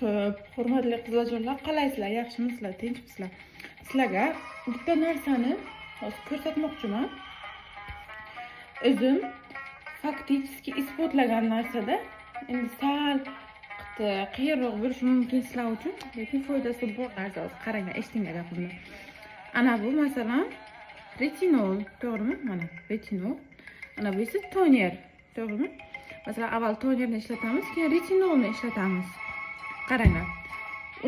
Xo'p, hurmatli qizlarjonlar, qalaysizlar? Yaxshimisizlar? Tinchmisizlar? Sizlarga bitta narsani hozir ko'rsatmoqchiman. O'zim faktiski isbotlagan narsada, endi sal qiyinroq bo'lishi mumkin sizlar uchun, lekin foydasi bor narsa. Qaranglar, eshitinglar gapimni. Ana bu masalan retinol, to'g'rimi? Mana retinol. Ana bu esa toner, to'g'rimi? Masalan, avval tonerni ishlatamiz, keyin retinolni ishlatamiz. Qaranglar.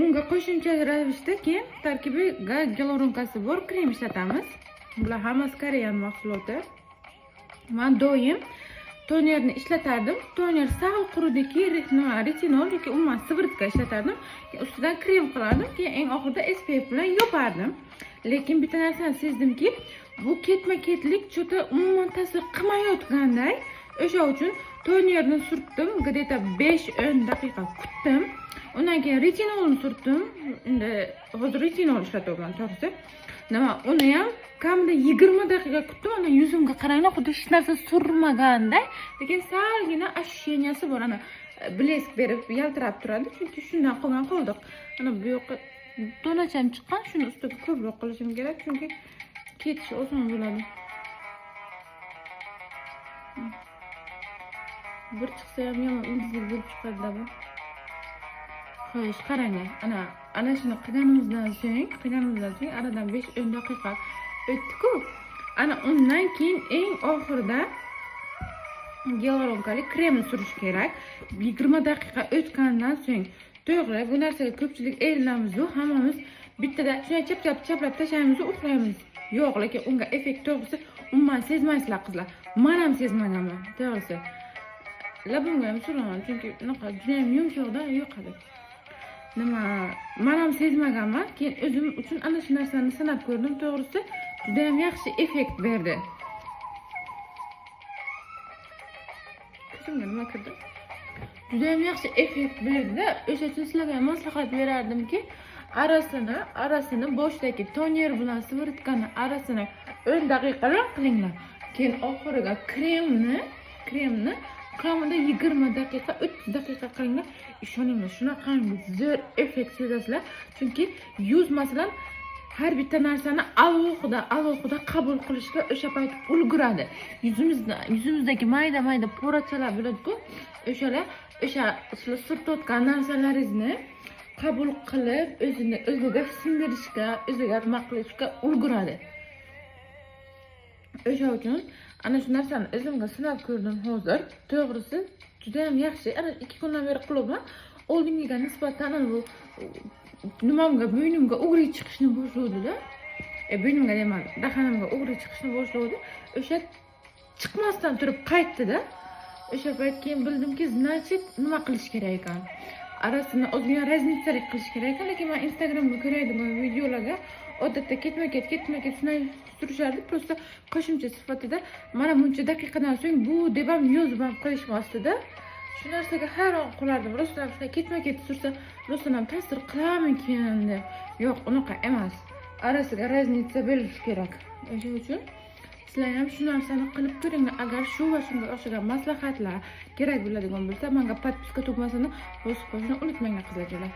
Unga qo'shimcha ravishda keyin tarkibiga gialuronkasi bor krem ishlatamiz. Bular hammasi Koreyan mahsuloti. Men doim tonerni ishlatardim. Toner sal quridiki, retinol yoki umuman sivritka ishlatardim. Ustidan krem qilardim, keyin eng oxirida SPF bilan yopardim. Lekin bitta narsani sezdimki, bu ketma-ketlik cho'ta umuman ta'sir qilmayotganday. O'sha uchun tonerni surtdim, где-то 5-10 daqiqa kutdim. Undan keyin retinolni surtdim. Endi hozir retinol ishlatyapman, to'g'risi. Nima, uni ham kamida 20 daqiqa kutdim. Ana yuzimga qaranglar, xuddi hech narsa surmaganday, lekin salgina ощущенияsi bor. Ana blesk berib, yaltirab turadi, chunki shundan qilgan qoldik. Ana bu yoqqa donacham chiqqan, shuni ustiga ko'proq qilishim kerak, chunki ketishi oson bo'ladi. Bir chiqsa ham yomon ildizli bo'lib chiqadi bu. Xo'sh, qaranglar. Ana shuni qilganimizdan so'ng aradan 5-10 daqiqa o'tdi-ku. Ana undan keyin eng oxirida gialuronkali kremni surish kerak. 20 daqiqa o'tgandan so'ng. To'g'ri, bu narsaga ko'pchilik erilamiz-ku, hammamiz bittada shunday chaplab tashlaymiz, uxlaymiz. Yo'q, lekin unga effekt to'g'risi umuman sezmaysizlar qizlar. Men ham sezmaganman, to'g'risi. Labimga ham suraman, chunki unaqa juda ham yumshoqda yo'qadi. Nima, men ham sezmaganman. Keyin o'zim uchun ana shu narsani sinab ko'rdim, to'g'risi juda ham yaxshi effekt berdi. Ko'zimga nima kirdi? Juda ham yaxshi effekt berdi. O'sha uchun sizlarga maslahat berardimki, arasini boshdagi toner bilan sivritkani arasini 10 daqiqaroq qilinglar. Keyin oxiriga kremni kamida 20 daqiqa, 30 daqiqa qilinglar. Ishoninglar, shunaqangi zo'r effekt sezasizlar. Chunki yuz masalan har bitta narsani alohida qabul qilishga o'sha payt ulguradi. Yuzimizdagi mayda porachalar bo'ladi-ku, o'sha surtayotgan narsalaringizni qabul qilib, o'ziga singdirishga, o'ziga nima qilishga ulguradi. O'sha uchun ana shu narsani o'zimga sinab ko'rdim hozir. To'g'risi juda ham yaxshi. Ana 2 kundan beri qilyapman. Oldingiga nisbatan bu nimamga, bo'ynimga o'g'ri chiqishni boshladi-da. Bo'ynimga emas, dahanimga o'g'ri chiqishni boshladi. O'sha chiqmasdan turib qaytdi-da. O'sha payt keyin bildimki, значит, nima qilish kerak ekan. Arasini ozgina raznitsalik qilish kerak ekan, lekin men Instagramda ko'raydigan videolarga odatda ketma-ket sinay turishardi. Prosta qo'shimcha sifatida mana buncha daqiqadan so'ng bu deb ham yozib ham qo'yishmasdi-da. Shu narsaga hayron qolardim. Rostdan shunday ketma-ket sursa, rostdan ham ta'sir qilarmikin deb. Yo'q, unaqa emas. Arasiga raznitsa bo'lishi kerak. O'sha uchun sizlar ham shu narsani qilib ko'ringlar. Agar shu va shunga o'xshagan maslahatlar kerak bo'ladigan bo'lsa, menga podpiska tugmasini bosib qo'yishni unutmanglar qizlar.